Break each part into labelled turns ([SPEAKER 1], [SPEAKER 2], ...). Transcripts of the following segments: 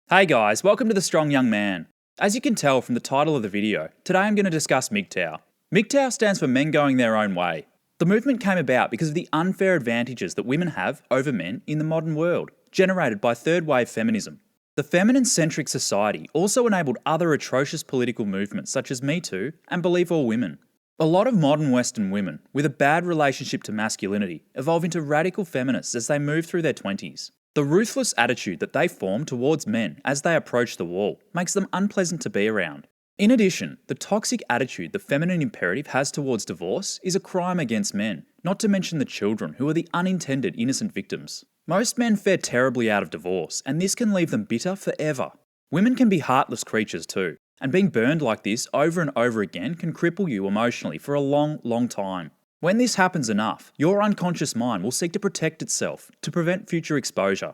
[SPEAKER 1] Hey guys, welcome to The Strong Young Man. As you can tell from the title of the video, today I'm going to discuss MGTOW. MGTOW stands for Men Going Their Own Way. The movement came about because of the unfair advantages that women have over men in the modern world, generated by third wave feminism. The feminine-centric society also enabled other atrocious political movements such as Me Too and Believe All Women. A lot of modern Western women with a bad relationship to masculinity evolve into radical feminists as they move through their 20s. The ruthless attitude that they form towards men as they approach the wall makes them unpleasant to be around. In addition, the toxic attitude the feminine imperative has towards divorce is a crime against men, not to mention the children who are the unintended innocent victims. Most men fare terribly out of divorce, and this can leave them bitter forever. Women can be heartless creatures too, and being burned like this over and over again can cripple you emotionally for a long, long time. When this happens enough, your unconscious mind will seek to protect itself to prevent future exposure.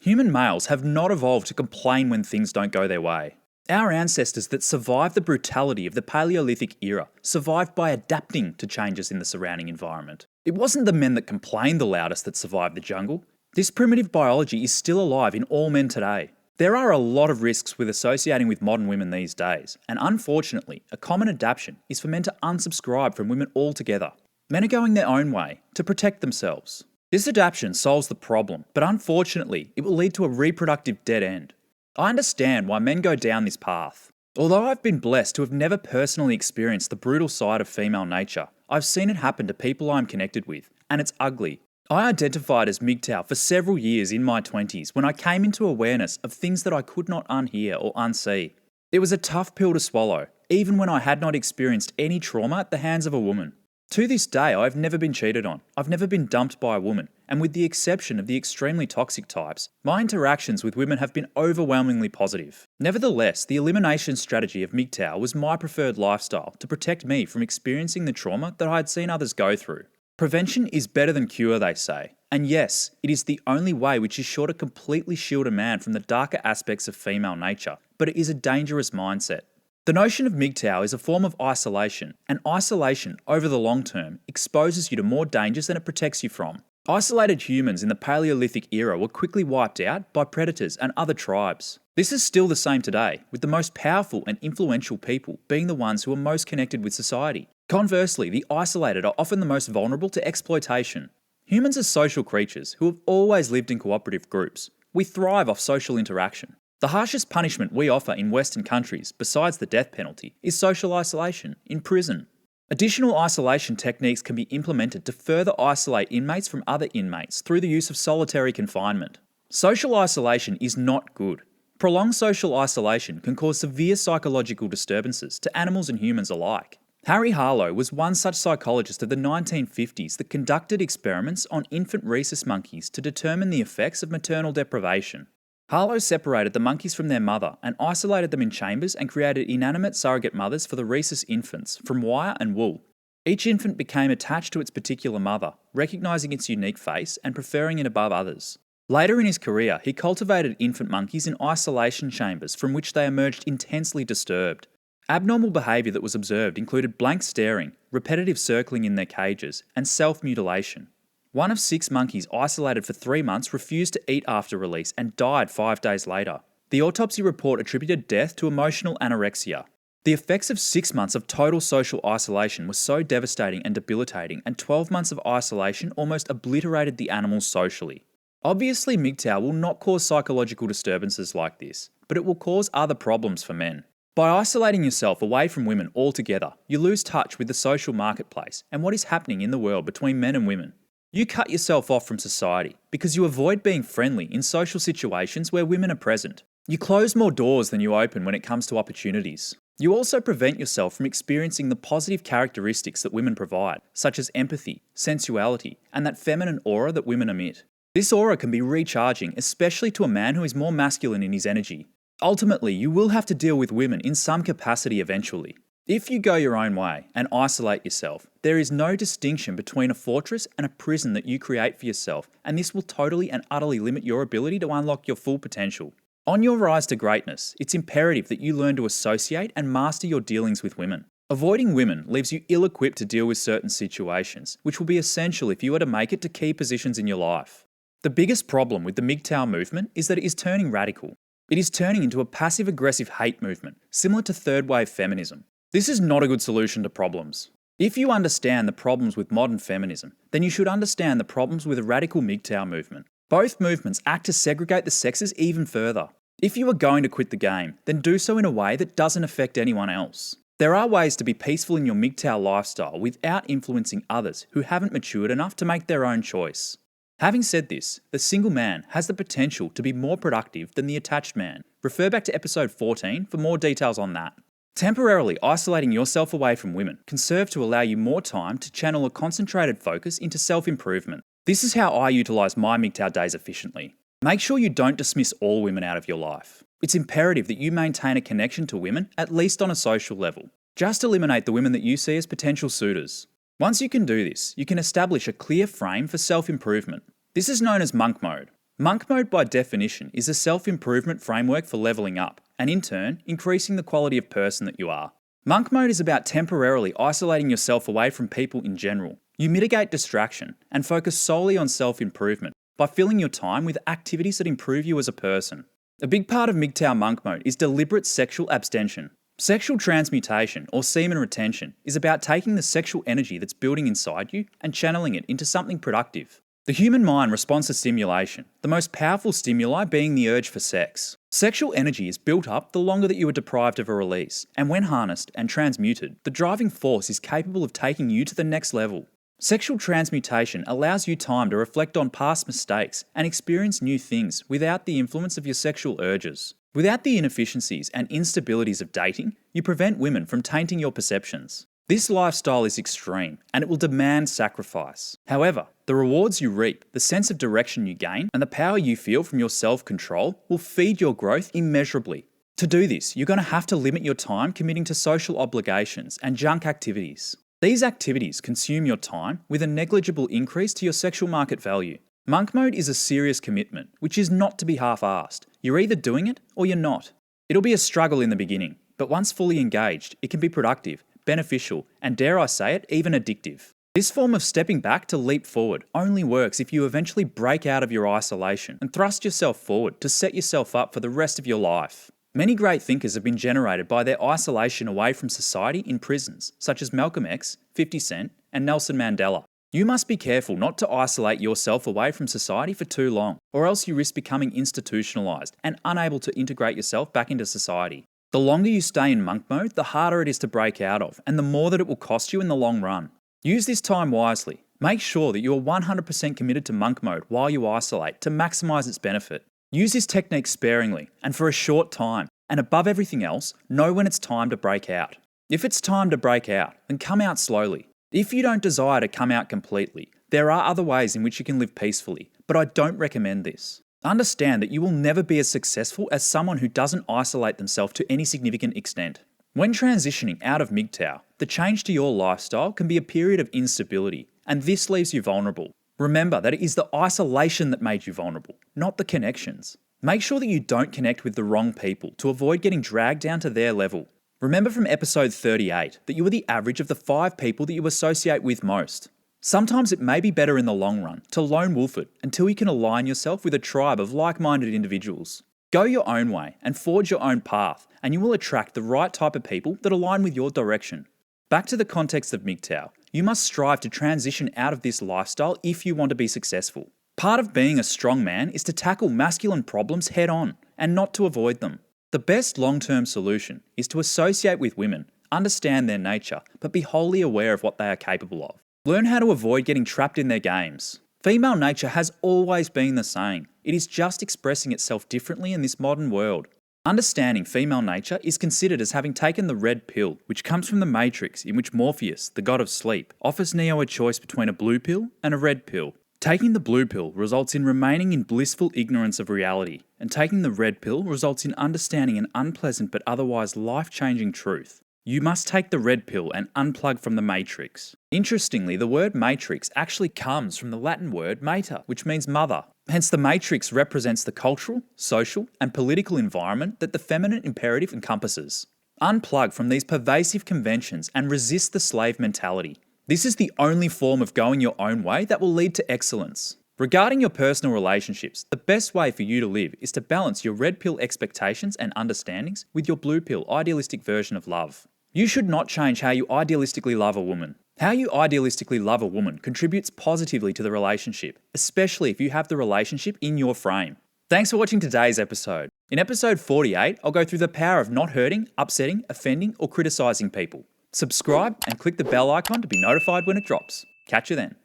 [SPEAKER 1] Human males have not evolved to complain when things don't go their way. Our ancestors that survived the brutality of the Paleolithic era survived by adapting to changes in the surrounding environment. It wasn't the men that complained the loudest that survived the jungle. This primitive biology is still alive in all men today. There are a lot of risks with associating with modern women these days, and unfortunately, a common adaptation is for men to unsubscribe from women altogether. Men are going their own way to protect themselves. This adaptation solves the problem, but unfortunately, it will lead to a reproductive dead end. I understand why men go down this path. Although I've been blessed to have never personally experienced the brutal side of female nature, I've seen it happen to people I'm connected with, and it's ugly. I identified as MGTOW for several years in my 20s when I came into awareness of things that I could not unhear or unsee. It was a tough pill to swallow, even when I had not experienced any trauma at the hands of a woman. To this day, I've never been cheated on, I've never been dumped by a woman, and with the exception of the extremely toxic types, my interactions with women have been overwhelmingly positive. Nevertheless, the elimination strategy of MGTOW was my preferred lifestyle to protect me from experiencing the trauma that I had seen others go through. Prevention is better than cure, they say, and yes, it is the only way which is sure to completely shield a man from the darker aspects of female nature, but it is a dangerous mindset. The notion of MGTOW is a form of isolation, and isolation, over the long term, exposes you to more dangers than it protects you from. Isolated humans in the Paleolithic era were quickly wiped out by predators and other tribes. This is still the same today, with the most powerful and influential people being the ones who are most connected with society. Conversely, the isolated are often the most vulnerable to exploitation. Humans are social creatures who have always lived in cooperative groups. We thrive off social interaction. The harshest punishment we offer in Western countries, besides the death penalty, is social isolation, in prison. Additional isolation techniques can be implemented to further isolate inmates from other inmates through the use of solitary confinement. Social isolation is not good. Prolonged social isolation can cause severe psychological disturbances to animals and humans alike. Harlow was one such psychologist of the 1950s that conducted experiments on infant rhesus monkeys to determine the effects of maternal deprivation. Harlow separated the monkeys from their mother and isolated them in chambers and created inanimate surrogate mothers for the rhesus infants from wire and wool. Each infant became attached to its particular mother, recognising its unique face and preferring it above others. Later in his career, he cultivated infant monkeys in isolation chambers from which they emerged intensely disturbed. Abnormal behaviour that was observed included blank staring, repetitive circling in their cages, and self-mutilation. One of 6 monkeys isolated for 3 months refused to eat after release and died 5 days later. The autopsy report attributed death to emotional anorexia. The effects of 6 months of total social isolation were so devastating and debilitating, and 12 months of isolation almost obliterated the animals socially. Obviously, MGTOW will not cause psychological disturbances like this, but it will cause other problems for men. By isolating yourself away from women altogether, you lose touch with the social marketplace and what is happening in the world between men and women. You cut yourself off from society because you avoid being friendly in social situations where women are present. You close more doors than you open when it comes to opportunities. You also prevent yourself from experiencing the positive characteristics that women provide, such as empathy, sensuality, and that feminine aura that women emit. This aura can be recharging, especially to a man who is more masculine in his energy. Ultimately, you will have to deal with women in some capacity eventually. If you go your own way and isolate yourself, there is no distinction between a fortress and a prison that you create for yourself, and this will totally and utterly limit your ability to unlock your full potential. On your rise to greatness, it's imperative that you learn to associate and master your dealings with women. Avoiding women leaves you ill-equipped to deal with certain situations, which will be essential if you are to make it to key positions in your life. The biggest problem with the MGTOW movement is that it is turning radical. It is turning into a passive-aggressive hate movement, similar to third-wave feminism. This is not a good solution to problems. If you understand the problems with modern feminism, then you should understand the problems with a radical MGTOW movement. Both movements act to segregate the sexes even further. If you are going to quit the game, then do so in a way that doesn't affect anyone else. There are ways to be peaceful in your MGTOW lifestyle without influencing others who haven't matured enough to make their own choice. Having said this, the single man has the potential to be more productive than the attached man. Refer back to episode 14 for more details on that. Temporarily isolating yourself away from women can serve to allow you more time to channel a concentrated focus into self-improvement. This is how I utilise my MGTOW days efficiently. Make sure you don't dismiss all women out of your life. It's imperative that you maintain a connection to women, at least on a social level. Just eliminate the women that you see as potential suitors. Once you can do this, you can establish a clear frame for self-improvement. This is known as monk mode. Monk mode by definition is a self-improvement framework for levelling up, and in turn, increasing the quality of person that you are. Monk mode is about temporarily isolating yourself away from people in general. You mitigate distraction and focus solely on self-improvement by filling your time with activities that improve you as a person. A big part of MGTOW monk mode is deliberate sexual abstention. Sexual transmutation, or semen retention, is about taking the sexual energy that's building inside you and channeling it into something productive. The human mind responds to stimulation, the most powerful stimuli being the urge for sex. Sexual energy is built up the longer that you are deprived of a release, and when harnessed and transmuted, the driving force is capable of taking you to the next level. Sexual transmutation allows you time to reflect on past mistakes and experience new things without the influence of your sexual urges. Without the inefficiencies and instabilities of dating, you prevent women from tainting your perceptions. This lifestyle is extreme, and it will demand sacrifice. However, the rewards you reap, the sense of direction you gain, and the power you feel from your self-control will feed your growth immeasurably. To do this, you're going to have to limit your time committing to social obligations and junk activities. These activities consume your time with a negligible increase to your sexual market value. Monk mode is a serious commitment, which is not to be half-assed. You're either doing it or you're not. It'll be a struggle in the beginning, but once fully engaged, it can be productive, beneficial, and dare I say it, even addictive. This form of stepping back to leap forward only works if you eventually break out of your isolation and thrust yourself forward to set yourself up for the rest of your life. Many great thinkers have been generated by their isolation away from society in prisons, such as Malcolm X, 50 Cent, and Nelson Mandela. You must be careful not to isolate yourself away from society for too long, or else you risk becoming institutionalised and unable to integrate yourself back into society. The longer you stay in monk mode, the harder it is to break out of, and the more that it will cost you in the long run. Use this time wisely. Make sure that you are 100% committed to monk mode while you isolate to maximise its benefit. Use this technique sparingly and for a short time, and above everything else, know when it's time to break out. If it's time to break out, then come out slowly. If you don't desire to come out completely, there are other ways in which you can live peacefully, but I don't recommend this. Understand that you will never be as successful as someone who doesn't isolate themselves to any significant extent. When transitioning out of MGTOW, the change to your lifestyle can be a period of instability, and this leaves you vulnerable. Remember that it is the isolation that made you vulnerable, not the connections. Make sure that you don't connect with the wrong people to avoid getting dragged down to their level. Remember from episode 38 that you are the average of the 5 people that you associate with most. Sometimes it may be better in the long run to lone wolf it until you can align yourself with a tribe of like-minded individuals. Go your own way and forge your own path, and you will attract the right type of people that align with your direction. Back to the context of MGTOW, you must strive to transition out of this lifestyle if you want to be successful. Part of being a strong man is to tackle masculine problems head on and not to avoid them. The best long-term solution is to associate with women, understand their nature, but be wholly aware of what they are capable of. Learn how to avoid getting trapped in their games. Female nature has always been the same. It is just expressing itself differently in this modern world. Understanding female nature is considered as having taken the red pill, which comes from the Matrix, in which Morpheus, the god of sleep, offers Neo a choice between a blue pill and a red pill. Taking the blue pill results in remaining in blissful ignorance of reality, and taking the red pill results in understanding an unpleasant but otherwise life-changing truth. You must take the red pill and unplug from the Matrix. Interestingly, the word Matrix actually comes from the Latin word mater, which means mother. Hence, the Matrix represents the cultural, social, and political environment that the feminine imperative encompasses. Unplug from these pervasive conventions and resist the slave mentality. This is the only form of going your own way that will lead to excellence. Regarding your personal relationships, the best way for you to live is to balance your red pill expectations and understandings with your blue pill idealistic version of love. You should not change how you idealistically love a woman. How you idealistically love a woman contributes positively to the relationship, especially if you have the relationship in your frame. Thanks for watching today's episode. In episode 48, I'll go through the power of not hurting, upsetting, offending, or criticising people. Subscribe and click the bell icon to be notified when it drops. Catch you then.